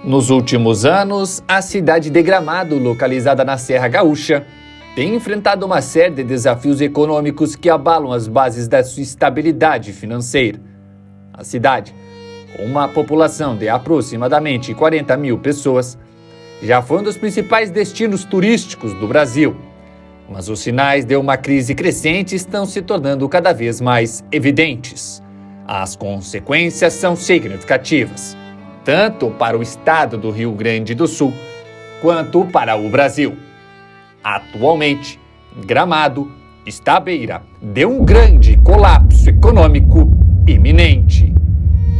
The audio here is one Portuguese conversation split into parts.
Nos últimos anos, a cidade de Gramado, localizada na Serra Gaúcha, tem enfrentado uma série de desafios econômicos que abalam as bases da sua estabilidade financeira. A cidade, com uma população de aproximadamente 40 mil pessoas, já foi um dos principais destinos turísticos do Brasil. Mas os sinais de uma crise crescente estão se tornando cada vez mais evidentes. As consequências são significativas, tanto para o estado do Rio Grande do Sul, quanto para o Brasil. Atualmente, Gramado está à beira de um grande colapso econômico iminente.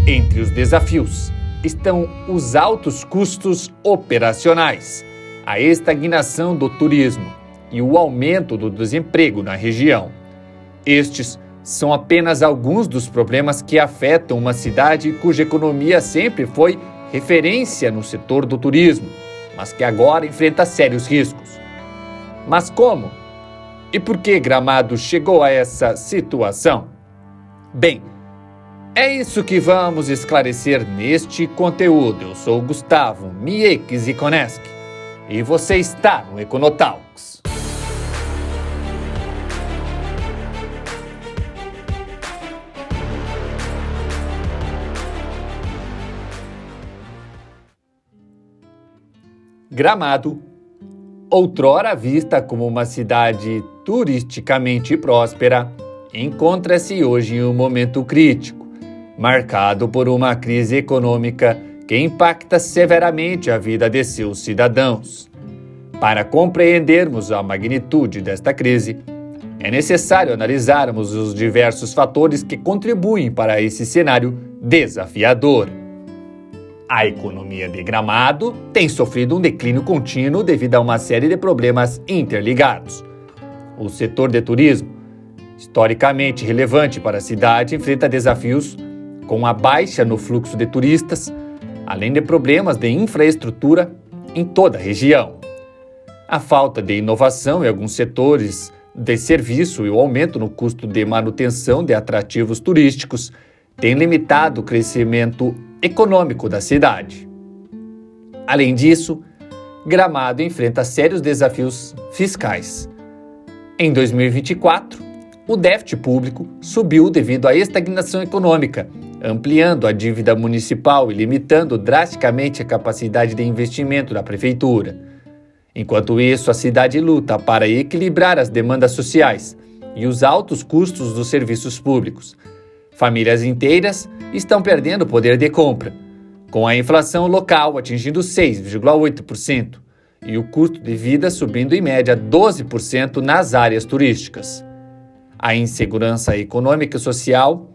Entre os desafios estão os altos custos operacionais, a estagnação do turismo e o aumento do desemprego na região. Estes são apenas alguns dos problemas que afetam uma cidade cuja economia sempre foi referência no setor do turismo, mas que agora enfrenta sérios riscos. Mas como? E por que Gramado chegou a essa situação? Bem, é isso que vamos esclarecer neste conteúdo. Eu sou Gustavo Mieques Iconeschi e você está no Econotalks. Gramado, outrora vista como uma cidade turisticamente próspera, encontra-se hoje em um momento crítico, marcado por uma crise econômica que impacta severamente a vida de seus cidadãos. Para compreendermos a magnitude desta crise, é necessário analisarmos os diversos fatores que contribuem para esse cenário desafiador. A economia de Gramado tem sofrido um declínio contínuo devido a uma série de problemas interligados. O setor de turismo, historicamente relevante para a cidade, enfrenta desafios com a baixa no fluxo de turistas, além de problemas de infraestrutura em toda a região. A falta de inovação em alguns setores de serviço e o aumento no custo de manutenção de atrativos turísticos têm limitado o crescimento econômico da cidade. Além disso, Gramado enfrenta sérios desafios fiscais. Em 2024, o déficit público subiu devido à estagnação econômica, ampliando a dívida municipal e limitando drasticamente a capacidade de investimento da prefeitura. Enquanto isso, a cidade luta para equilibrar as demandas sociais e os altos custos dos serviços públicos. Famílias inteiras estão perdendo poder de compra, com a inflação local atingindo 6,8% e o custo de vida subindo em média 12% nas áreas turísticas. A insegurança econômica e social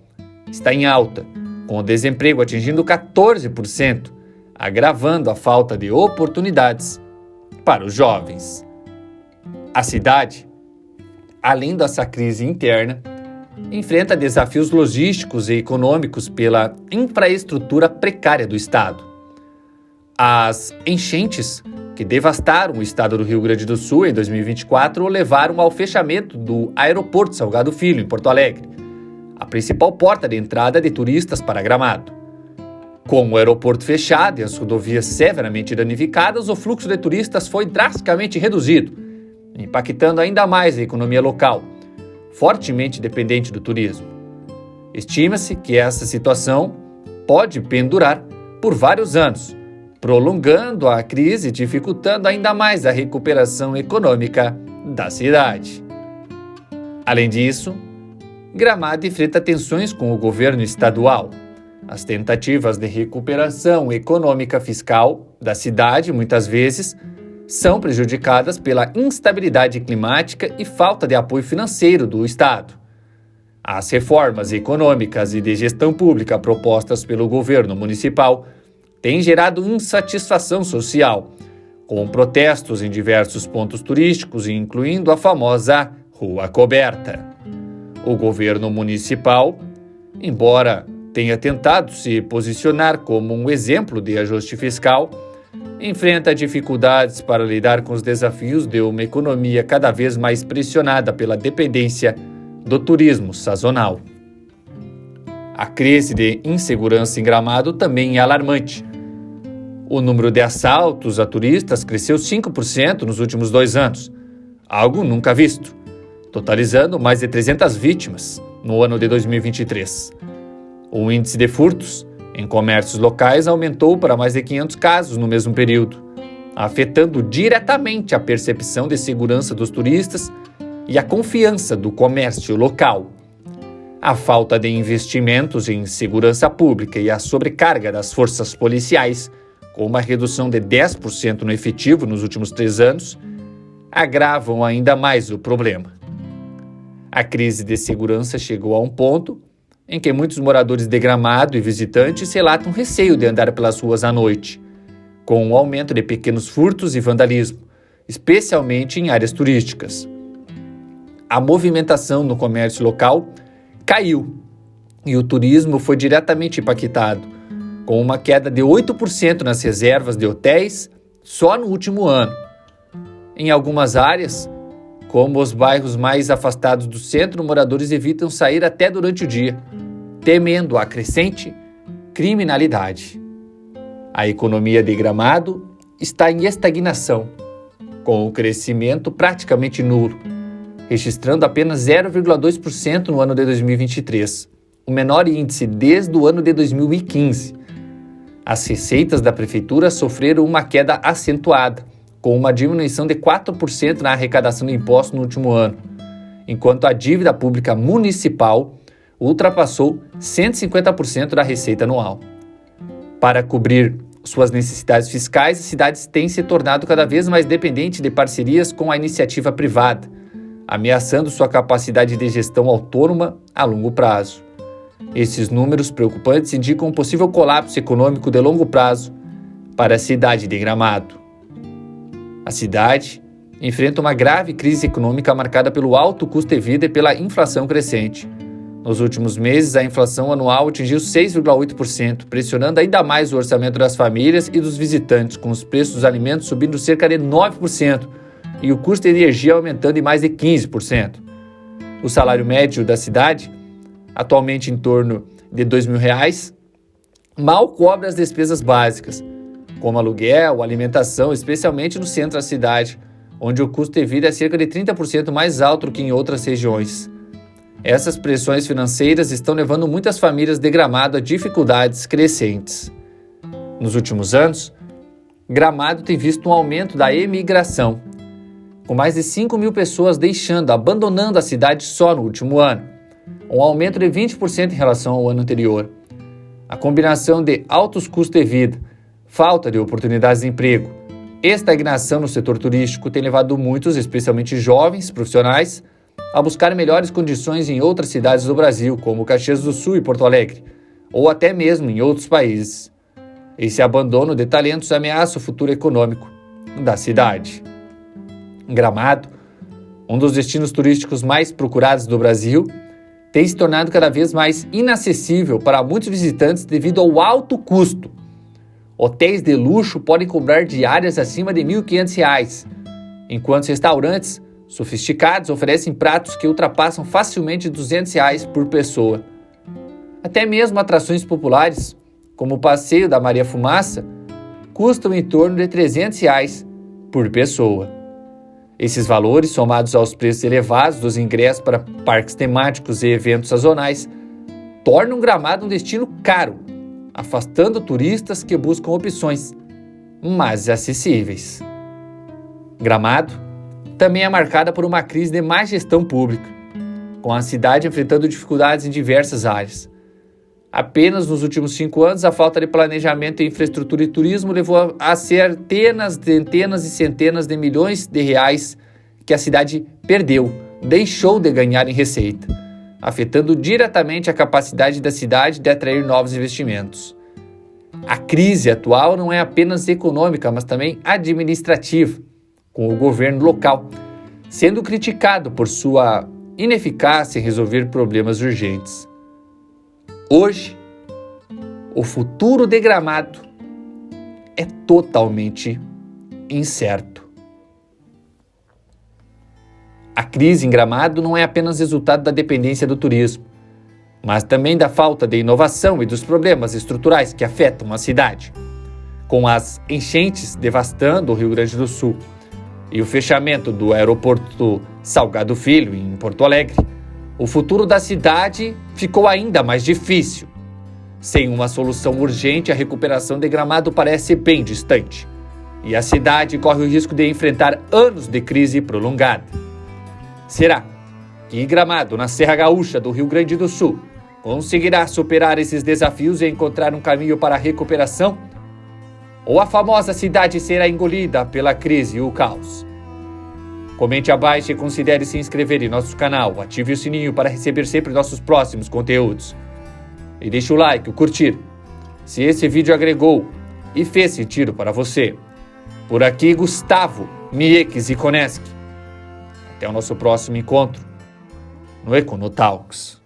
está em alta, com o desemprego atingindo 14%, agravando a falta de oportunidades para os jovens. A cidade, além dessa crise interna, enfrenta desafios logísticos e econômicos pela infraestrutura precária do estado. As enchentes que devastaram o estado do Rio Grande do Sul em 2024 levaram ao fechamento do aeroporto Salgado Filho, em Porto Alegre, a principal porta de entrada de turistas para Gramado. Com o aeroporto fechado e as rodovias severamente danificadas, o fluxo de turistas foi drasticamente reduzido, impactando ainda mais a economia local, fortemente dependente do turismo. Estima-se que essa situação pode pendurar por vários anos, prolongando a crise e dificultando ainda mais a recuperação econômica da cidade. Além disso, Gramado enfrenta tensões com o governo estadual. As tentativas de recuperação econômica fiscal da cidade, muitas vezes, são prejudicadas pela instabilidade climática e falta de apoio financeiro do Estado. As reformas econômicas e de gestão pública propostas pelo governo municipal têm gerado insatisfação social, com protestos em diversos pontos turísticos, incluindo a famosa Rua Coberta. O governo municipal, embora tenha tentado se posicionar como um exemplo de ajuste fiscal, enfrenta dificuldades para lidar com os desafios de uma economia cada vez mais pressionada pela dependência do turismo sazonal. A crise de insegurança em Gramado também é alarmante. O número de assaltos a turistas cresceu 5% nos últimos 2 anos, algo nunca visto, totalizando mais de 300 vítimas no ano de 2023. O índice de furtos em comércios locais aumentou para mais de 500 casos no mesmo período, afetando diretamente a percepção de segurança dos turistas e a confiança do comércio local. A falta de investimentos em segurança pública e a sobrecarga das forças policiais, com uma redução de 10% no efetivo nos últimos 3 anos, agravam ainda mais o problema. A crise de segurança chegou a um ponto em que muitos moradores de Gramado e visitantes relatam receio de andar pelas ruas à noite, com o aumento de pequenos furtos e vandalismo, especialmente em áreas turísticas. A movimentação no comércio local caiu e o turismo foi diretamente impactado, com uma queda de 8% nas reservas de hotéis só no último ano. Em algumas áreas, como os bairros mais afastados do centro, moradores evitam sair até durante o dia, temendo a crescente criminalidade. A economia de Gramado está em estagnação, com o crescimento praticamente nulo, registrando apenas 0,2% no ano de 2023, o menor índice desde o ano de 2015. As receitas da prefeitura sofreram uma queda acentuada, com uma diminuição de 4% na arrecadação de impostos no último ano, enquanto a dívida pública municipal ultrapassou 150% da receita anual. Para cobrir suas necessidades fiscais, as cidades têm se tornado cada vez mais dependentes de parcerias com a iniciativa privada, ameaçando sua capacidade de gestão autônoma a longo prazo. Esses números preocupantes indicam um possível colapso econômico de longo prazo para a cidade de Gramado. A cidade enfrenta uma grave crise econômica marcada pelo alto custo de vida e pela inflação crescente. Nos últimos meses, a inflação anual atingiu 6,8%, pressionando ainda mais o orçamento das famílias e dos visitantes, com os preços dos alimentos subindo cerca de 9%, e o custo de energia aumentando em mais de 15%. O salário médio da cidade, atualmente em torno de R$ 2.000, mal cobre as despesas básicas, como aluguel, alimentação, especialmente no centro da cidade, onde o custo de vida é cerca de 30% mais alto que em outras regiões. Essas pressões financeiras estão levando muitas famílias de Gramado a dificuldades crescentes. Nos últimos anos, Gramado tem visto um aumento da emigração, com mais de 5.000 pessoas abandonando a cidade só no último ano, um aumento de 20% em relação ao ano anterior. A combinação de altos custos de vida, falta de oportunidades de emprego, estagnação no setor turístico tem levado muitos, especialmente jovens profissionais, a buscar melhores condições em outras cidades do Brasil, como Caxias do Sul e Porto Alegre, ou até mesmo em outros países. Esse abandono de talentos ameaça o futuro econômico da cidade. Gramado, um dos destinos turísticos mais procurados do Brasil, tem se tornado cada vez mais inacessível para muitos visitantes devido ao alto custo. Hotéis de luxo podem cobrar diárias acima de R$ 1.500, enquanto restaurantes sofisticados oferecem pratos que ultrapassam facilmente R$ 200 por pessoa. Até mesmo atrações populares, como o Passeio da Maria Fumaça, custam em torno de R$ 300 por pessoa. Esses valores, somados aos preços elevados dos ingressos para parques temáticos e eventos sazonais, tornam Gramado um destino caro, afastando turistas que buscam opções mais acessíveis. Gramado também é marcada por uma crise de má gestão pública, com a cidade enfrentando dificuldades em diversas áreas. Apenas nos últimos 5 anos, a falta de planejamento em infraestrutura e turismo levou a centenas e centenas de milhões de reais que a cidade deixou de ganhar em receita, afetando diretamente a capacidade da cidade de atrair novos investimentos. A crise atual não é apenas econômica, mas também administrativa, com o governo local sendo criticado por sua ineficácia em resolver problemas urgentes. Hoje, o futuro de Gramado é totalmente incerto. A crise em Gramado não é apenas resultado da dependência do turismo, mas também da falta de inovação e dos problemas estruturais que afetam a cidade. com as enchentes devastando o Rio Grande do Sul e o fechamento do aeroporto Salgado Filho, em Porto Alegre, o futuro da cidade ficou ainda mais difícil. Sem uma solução urgente, a recuperação de Gramado parece bem distante, e a cidade corre o risco de enfrentar anos de crise prolongada. Será que Gramado, na Serra Gaúcha do Rio Grande do Sul, conseguirá superar esses desafios e encontrar um caminho para a recuperação? Ou a famosa cidade será engolida pela crise e o caos? Comente abaixo e considere se inscrever em nosso canal. Ative o sininho para receber sempre nossos próximos conteúdos. E deixe o like, o curtir, se esse vídeo agregou e fez sentido para você. Por aqui, Gustavo Mieques Iconeschi. Até o nosso próximo encontro no Econotalks.